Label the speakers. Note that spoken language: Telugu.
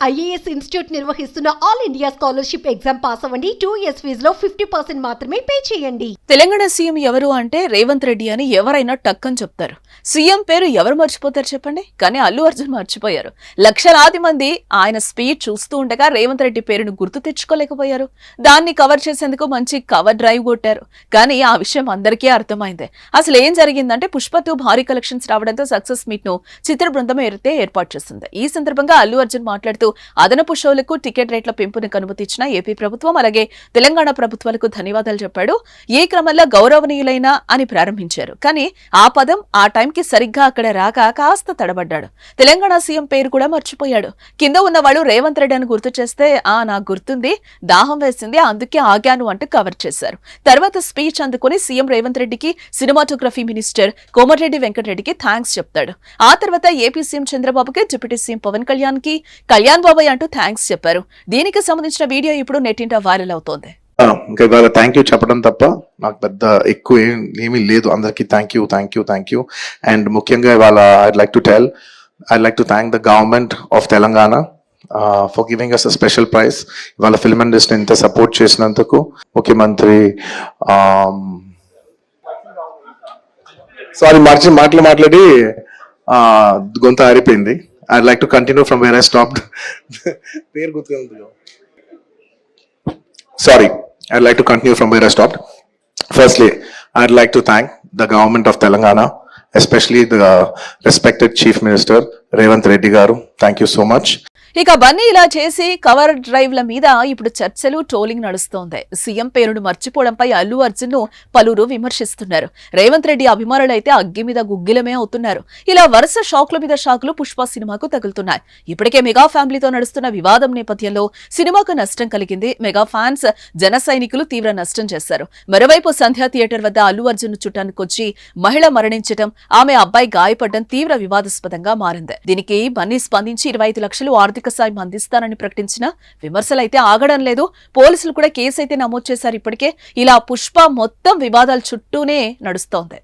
Speaker 1: ఐఏఎస్ ఇన్స్టిట్యూట్ నిర్వహిస్తున్న all India scholarship exam pass అవ్వండి. 2 years ఫీజులో 50% మాత్రమే పే చేయండి.
Speaker 2: తెలంగాణ సీఎం ఎవరు అంటే రేవంత్ రెడ్డి అని ఎవరైనా టక్కని చెప్తారు. సీఎం పేరు ఎవరు మర్చిపోతారు చెప్పండి? కానీ అల్లు అర్జున్ మర్చిపోయారు. లక్షలాది మంది ఆయన స్పీచ్ చూస్తూ ఉండగా రేవంత్ రెడ్డి పేరును గుర్తు తెచ్చుకోలేకపోయారు. దాన్ని కవర్ చేసేందుకు మంచి కవర్ డ్రైవ్ కొట్టారు. కానీ ఆ విషయం అందరికీ అర్థమైంది. అసలు ఏం జరిగిందంటే పుష్ప 2 భారీ కలెక్షన్స్ రావడంతో సక్సెస్ మీట్ ను చిత్ర బృందం ఏర్పాటు చేసింది. ఈ సందర్భంగా అల్లు అర్జున్ మాట్లాడుతూ అదనపు షోలకు టికెట్ రేట్ల పెంపునకు అనుమతి ఇచ్చిన ఏపీ ప్రభుత్వం అలాగే తెలంగాణ ప్రభుత్వాలకు ధన్యవాదాలు చెప్పాడు. ఈ క్రమంలో గౌరవనీయులైన అని ప్రారంభించారు. కానీ ఆ పదం ఆ టైంకి సరిగ్గా అక్కడ రాక కాస్త తడబడ్డాడు. తెలంగాణ సీఎం పేరు కూడా మర్చిపోయాడు. కింద ఉన్న వాళ్ళు రేవంత్ రెడ్డి అని గుర్తు చేస్తే నాకు గుర్తుంది, దాహం వేసింది, అందుకే ఆగాను అంటూ కవర్ చేశారు. తర్వాత స్పీచ్ అందుకుని సీఎం రేవంత్ రెడ్డికి సినిమాటోగ్రఫీ మినిస్టర్ కోమటిరెడ్డి వెంకటరెడ్డికి థ్యాంక్స్ చెప్తాడు. ఆ తర్వాత ఏపీ సీఎం చంద్రబాబుకి, డిప్యూటీ సీఎం పవన్ కళ్యాణ్ కి కళ్యాణ్ బాబాయ్ అంటూ థ్యాంక్స్ చెప్పారు. దీనికి సంబంధించిన వీడియో ఇప్పుడు నెట్టింట వైరల్ అవుతోంది.
Speaker 3: ఇంకా ఇవాళ థ్యాంక్ యూ చెప్పడం తప్ప నాకు పెద్ద ఎక్కువ ఏమీ లేదు. అందరికీ థ్యాంక్ యూ. అండ్ ముఖ్యంగా ఇవాళ I'd like to thank the government of Telangana for giving us a special prize. ఇవాళ ఫిల్మ్ ఇండస్ట్రీ ఇంత సపోర్ట్ చేసినందుకు ముఖ్యమంత్రి సారీ మాట్లాడి గొంత ఆరిపోయింది. I'd like to continue from where I stopped. పేరు గుర్తుగా Sorry, I'd like to continue from where I stopped. Firstly, I'd like to thank the government of Telangana, especially the respected Chief Minister, Revanth Reddy Garu. Thank you so much.
Speaker 2: ఇక బన్నీ ఇలా చేసి కవర్ డ్రైవ్ల మీద ఇప్పుడు చర్చలు, ట్రోలింగ్ నడుస్తోంది. సీఎం పేరును మర్చిపోవడంపై అల్లు అర్జున్ ను పలువురు విమర్శిస్తున్నారు. రేవంత్ రెడ్డి అభిమానులు అయితే అగ్గి మీద గుగ్గిలమే అవుతున్నారు. ఇలా వరుస షాక్ల మీద షాక్లు పుష్ప సినిమాకు తగులుతున్నాయి. ఇప్పటికే మెగా ఫ్యామిలీతో నడుస్తున్న వివాదం నేపథ్యంలో సినిమాకు నష్టం కలిగింది. మెగా ఫ్యాన్స్, జన సైనికులు తీవ్ర నష్టం చేశారు. మరోవైపు సంధ్యా థియేటర్ వద్ద అల్లు అర్జున్ చుట్టానికొచ్చి మహిళ మరణించడం, ఆమె అబ్బాయి గాయపడడం తీవ్ర వివాదాస్పదంగా మారింది. దీనికి బన్నీ స్పందించి 25 లక్షలు ఆర్థిక సాయం అందిస్తానని ప్రకటించిన విమర్శలైతే ఆగడం లేదు. పోలీసులు కూడా కేసు అయితే నమోదు చేశారు. ఇప్పటికే ఇలా పుష్ప మొత్తం వివాదాల చుట్టూనే నడుస్తోంది.